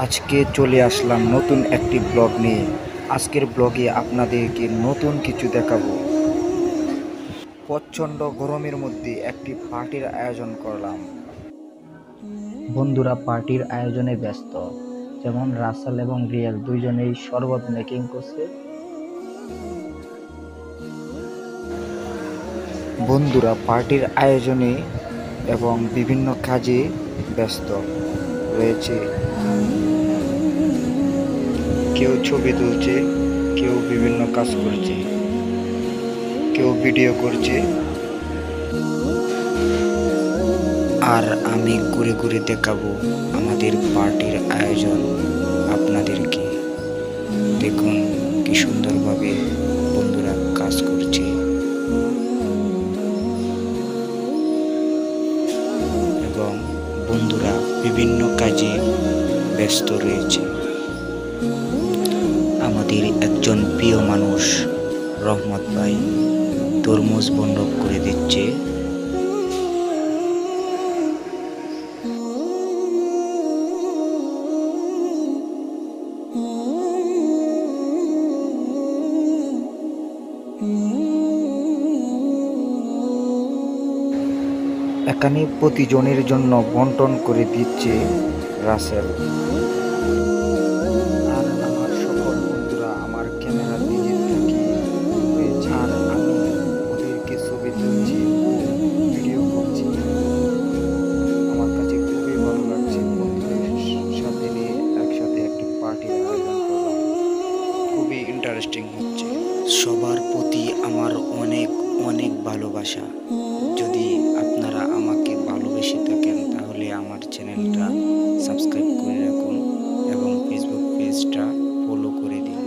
আজকে চলে আসলাম নতুন একটি ব্লগ নিয়ে। আজকের ব্লগে আপনাদেরকে নতুন কিছু দেখাবো। প্রচণ্ড গরমের মধ্যে একটি পার্টির আয়োজন করলাম। বন্ধুরা পার্টির আয়োজনে ব্যস্ত, যেমন রাসেল এবং রিয়েল দুইজনেই শরবত মেকিং করছে। বন্ধুরা পার্টির আয়োজনে এবং বিভিন্ন কাজে ব্যস্ত রয়েছে। কেউ ছবি তুলছে, কেউ বিভিন্ন কাজ করছে, কেউ ভিডিও করছে। আর আমি ঘুরে ঘুরে দেখাবো আমাদের পার্টির আয়োজন আপনাদেরকে। দেখুন কি সুন্দরভাবে বন্ধুরা কাজ করছে এবং বন্ধুরা বিভিন্ন কাজে ব্যস্ত রয়েছে। আমাদের একজন প্রিয় মানুষ রহমত ভাই তরমুজ বন্ধক করে দিচ্ছে। এখানে প্রতিজনের জন্য বন্টন করে দিচ্ছে রাসেল। আর আমার সকল বন্ধুরা আমার ক্যামেরার দিকে তাকিয়ে রয়েছে, আর আমি ওদেরকে ছবি তুলছি, ভিডিও করছি। আমার কাছে খুবই ভালো লাগছে বন্ধুদের সাথে নিয়ে একসাথে একটি পার্টির আয়োজন করলাম। খুবই ইন্টারেস্টিং হচ্ছে। সবার প্রতি আমার অনেক অনেক ভালোবাসা। যদি আপনারা আমাকে ভালোবেসে থাকেন তাহলে আমার চ্যানেলটা সাবস্ক্রাইব করে রাখুন এবং ফেসবুক পেজটা ফলো করে দিন।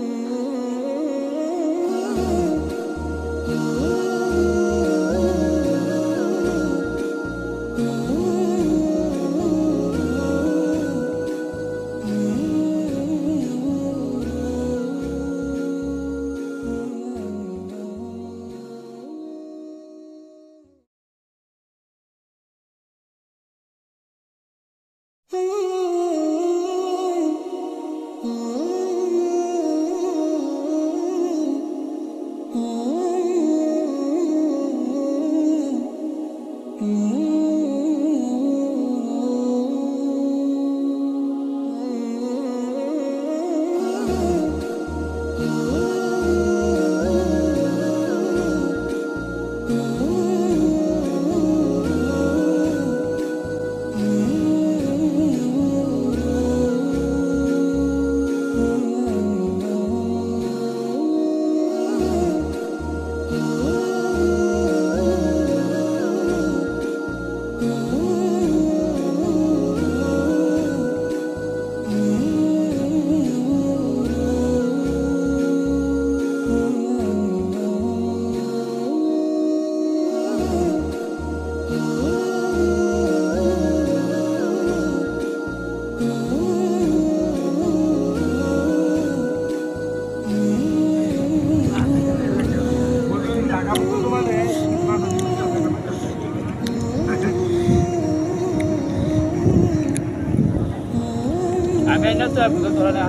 আমি না তো আপনাদের ধরে না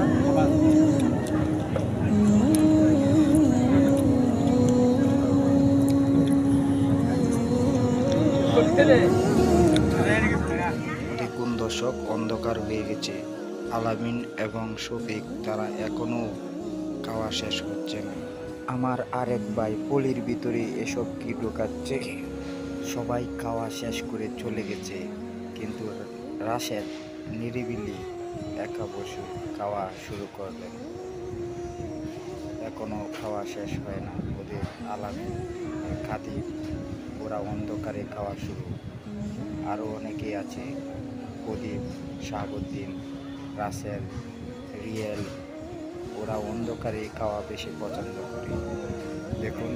দেখুন দর্শক, অন্ধকার হয়ে গেছে। আলামিন এবং শফিক তারা এখনো খাওয়া শেষ হচ্ছে না। আমার আরেক ভাই পলির ভিতরে এসব কি ঢোকাচ্ছে। সবাই খাওয়া শেষ করে চলে গেছে, কিন্তু রাশেদ নিরিবিলি একা বসে খাওয়া শুরু করলেন। এখনো খাওয়া শেষ হয় না ওদের। আলামিন খাদিব ওরা অন্ধকারে খাওয়া শুরু। আরও অনেকেই আছে, প্রদীপ, শাহাবুদ্দিন, রাসেল, রিয়েল, ওরা অন্ধকারে খাওয়া বেশি পছন্দ করে। দেখুন